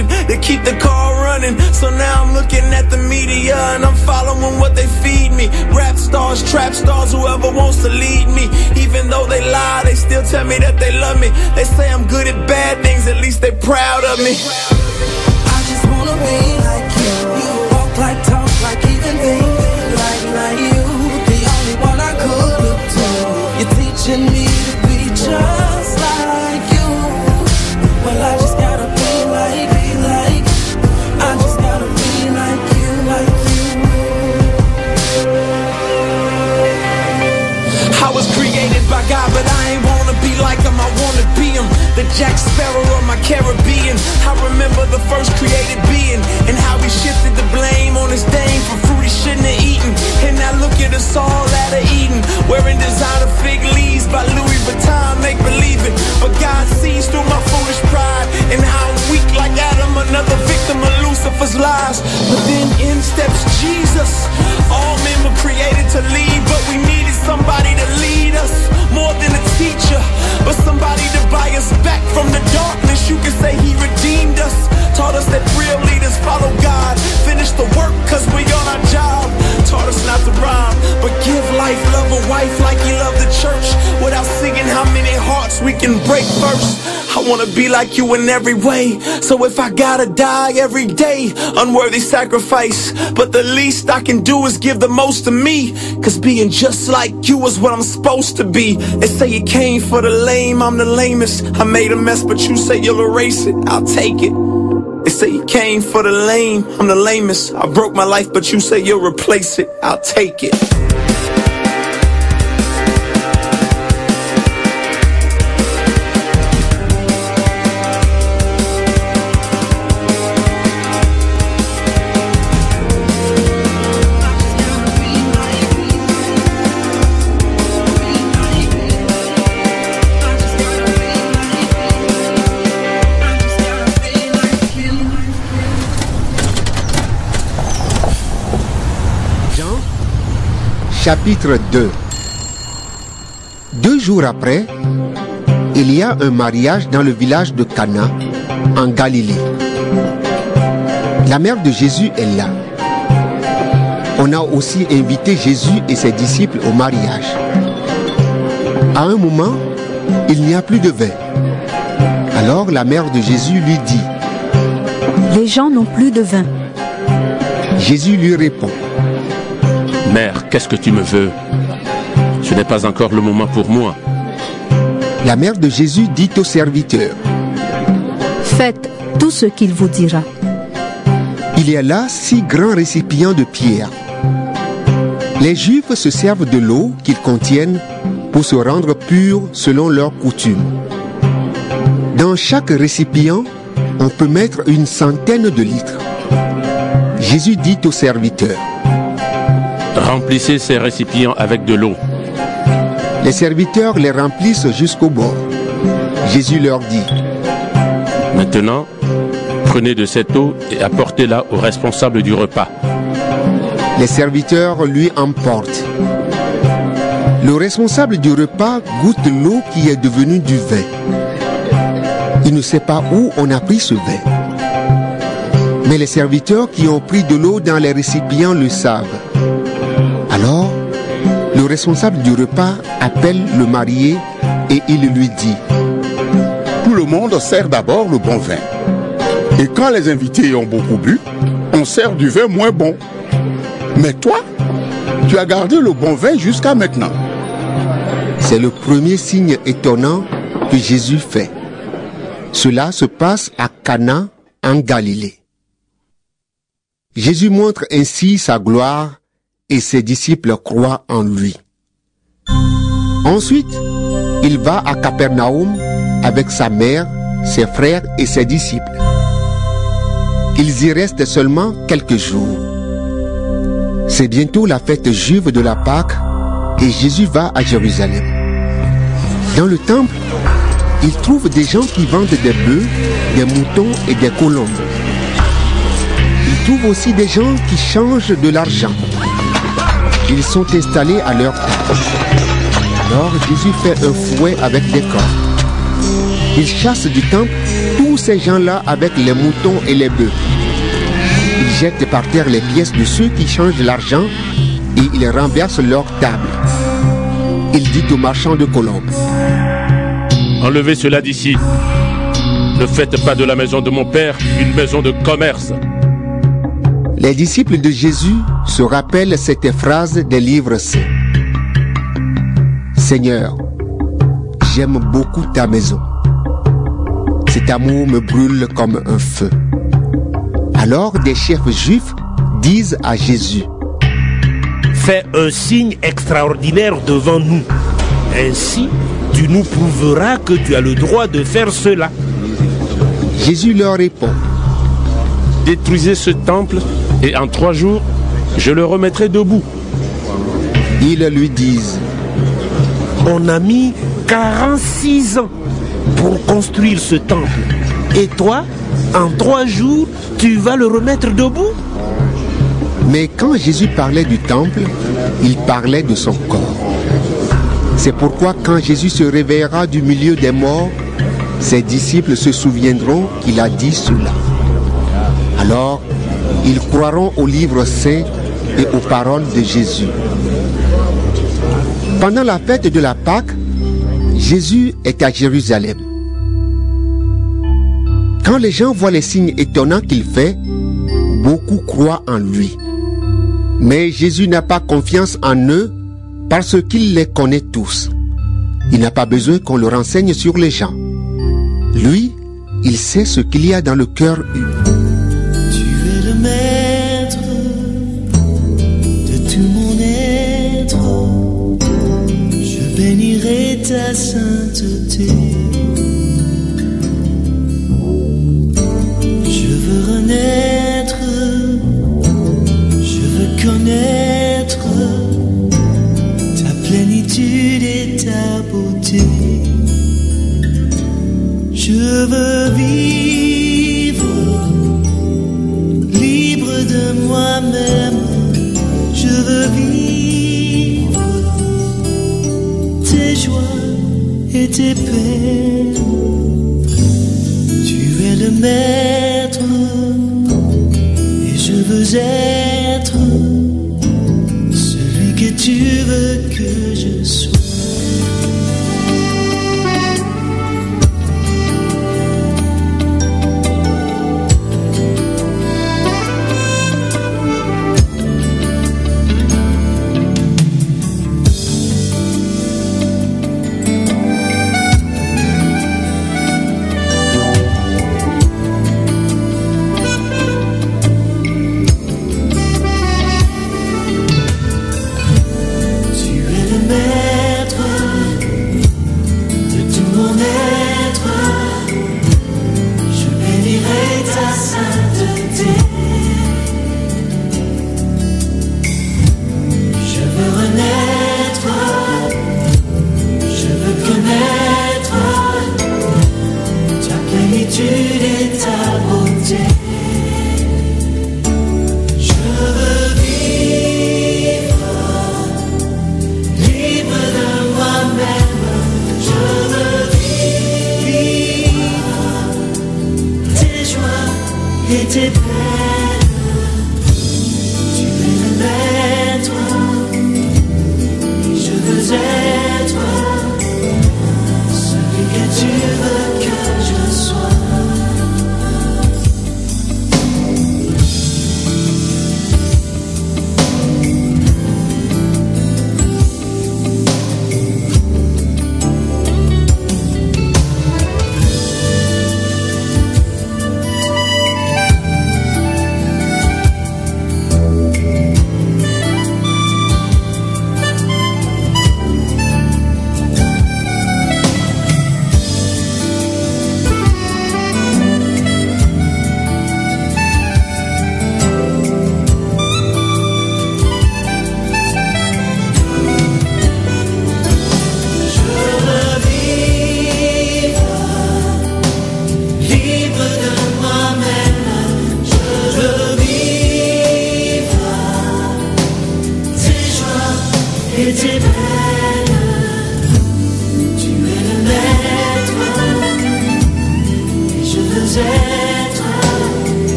engine to keep the car running. So now I'm looking at the media and I'm following what they feed me. Rap stars, trap stars, whoever wants to lead me. Even though they lie, they still tell me that they love me. They say I'm good at bad things, at least they proud of me. I just wanna be like you. Walk like, talk like, even think like you. The only one I could look to. You're teaching me to be just like you. Well, I just gotta be like. I just gotta be like you, like you. I was created by God, but I ain't wanna be like him, I wanna be him. The Jack Sparrow of my Caribbean. I remember the first created being and how he shifted the blame on his dame for fruit he shouldn't have eaten. And now look at us all out of Eden, wearing designer fig leaves by Louis Vuitton, make believe it. But God sees through my foolish pride and how I'm weak like Adam, another victim of Lucifer's lies. But then in steps Jesus. All men were created to lead, but we needed somebody to lead us, more than a teacher, but somebody to buy us back from the darkness. You can say he redeemed us, taught us that real leaders follow God, finish the work cause we on our job, taught us not to rhyme, but give life, love a wife like he loved the church, without singing how many hearts we can break first. I wanna be like you in every way, so if I gotta die every day, unworthy sacrifice, but the least I can do is give the most to me, cause being just like you is what I'm supposed to be. They say you came for the lame, I'm the lamest. I made a mess, but you say you'll erase it, I'll take it. They say you came for the lame, I'm the lamest. I broke my life, but you say you'll replace it, I'll take it. Chapitre 2. 2 jours après, il y a un mariage dans le village de Cana, en Galilée. La mère de Jésus est là. On a aussi invité Jésus et ses disciples au mariage. À un moment, il n'y a plus de vin. Alors la mère de Jésus lui dit: Les gens n'ont plus de vin. Jésus lui répond: Mère, qu'est-ce que tu me veux? Ce n'est pas encore le moment pour moi. La mère de Jésus dit au serviteur: Faites tout ce qu'il vous dira. Il y a là 6 grands récipients de pierre. Les Juifs se servent de l'eau qu'ils contiennent pour se rendre purs selon leurs coutumes. Dans chaque récipient, on peut mettre une centaine de litres. Jésus dit au serviteur: Remplissez ces récipients avec de l'eau. Les serviteurs les remplissent jusqu'au bord. Jésus leur dit: Maintenant, prenez de cette eau et apportez-la au responsable du repas. Les serviteurs lui emportent. Le responsable du repas goûte l'eau qui est devenue du vin. Il ne sait pas où on a pris ce vin. Mais les serviteurs qui ont pris de l'eau dans les récipients le savent. Alors, le responsable du repas appelle le marié et il lui dit: Tout le monde sert d'abord le bon vin. Et quand les invités ont beaucoup bu, on sert du vin moins bon. Mais toi, tu as gardé le bon vin jusqu'à maintenant. C'est le premier signe étonnant que Jésus fait. Cela se passe à Cana, en Galilée. Jésus montre ainsi sa gloire et ses disciples croient en lui. Ensuite, il va à Capernaum avec sa mère, ses frères et ses disciples. Ils y restent seulement quelques jours. C'est bientôt la fête juive de la Pâque et Jésus va à Jérusalem. Dans le temple, il trouve des gens qui vendent des bœufs, des moutons et des colombes. Il trouve aussi des gens qui changent de l'argent. Ils sont installés à leur table. Alors Jésus fait un fouet avec des cordes. Il chasse du temple tous tous ces gens-là avec les moutons et les bœufs. Ils jettent par terre les pièces de ceux qui changent l'argent et ils renversent leur table. Il dit aux marchands de colombes: Enlevez cela d'ici. Ne faites pas de la maison de mon père une maison de commerce. Les disciples de Jésus se rappellent cette phrase des livres saints: Seigneur, j'aime beaucoup ta maison. Cet amour me brûle comme un feu. Alors des chefs juifs disent à Jésus: Fais un signe extraordinaire devant nous. Ainsi, tu nous prouveras que tu as le droit de faire cela. Jésus leur répond: Détruisez ce temple et en 3 jours, je le remettrai debout. Ils lui disent: On a mis 46 ans pour construire ce temple. Et toi, en 3 jours, tu vas le remettre debout? Mais quand Jésus parlait du temple, il parlait de son corps. C'est pourquoi quand Jésus se réveillera du milieu des morts, ses disciples se souviendront qu'il a dit cela. Alors, ils croiront aux livres saints et aux paroles de Jésus. Pendant la fête de la Pâque, Jésus est à Jérusalem. Quand les gens voient les signes étonnants qu'il fait, beaucoup croient en lui. Mais Jésus n'a pas confiance en eux parce qu'il les connaît tous. Il n'a pas besoin qu'on le renseigne sur les gens. Lui, il sait ce qu'il y a dans le cœur humain. Tu es le maître de tout mon être. Je bénirai ta sainteté. Je veux renaître. Je veux connaître ta plénitude et ta beauté. Je veux vivre libre de moi-même. Je veux vivre tes joies et tes peines. Tu es le maître et je veux être celui que tu veux que je sois.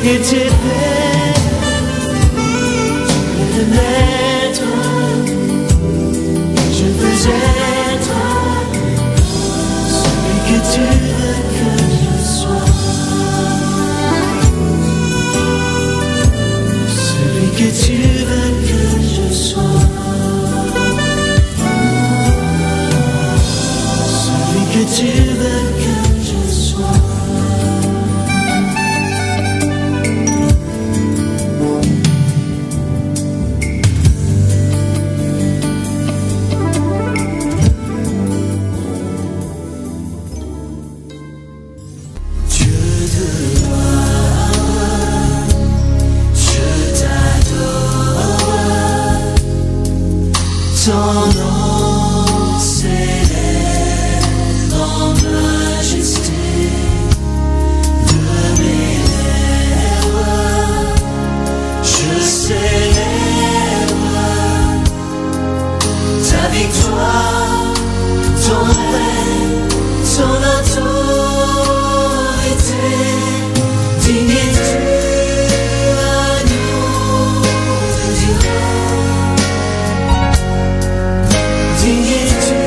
que tu es belle, je veux l'être, je veux être celui que tu veux que je sois, celui que tu veux que je sois, celui que tu veux que je sois. Ton nom s'élève en majesté de mes lèvres, je célèbre ta victoire, ton règne, ton autorité, digne es-tu agneau de Dieu. Digne es-tu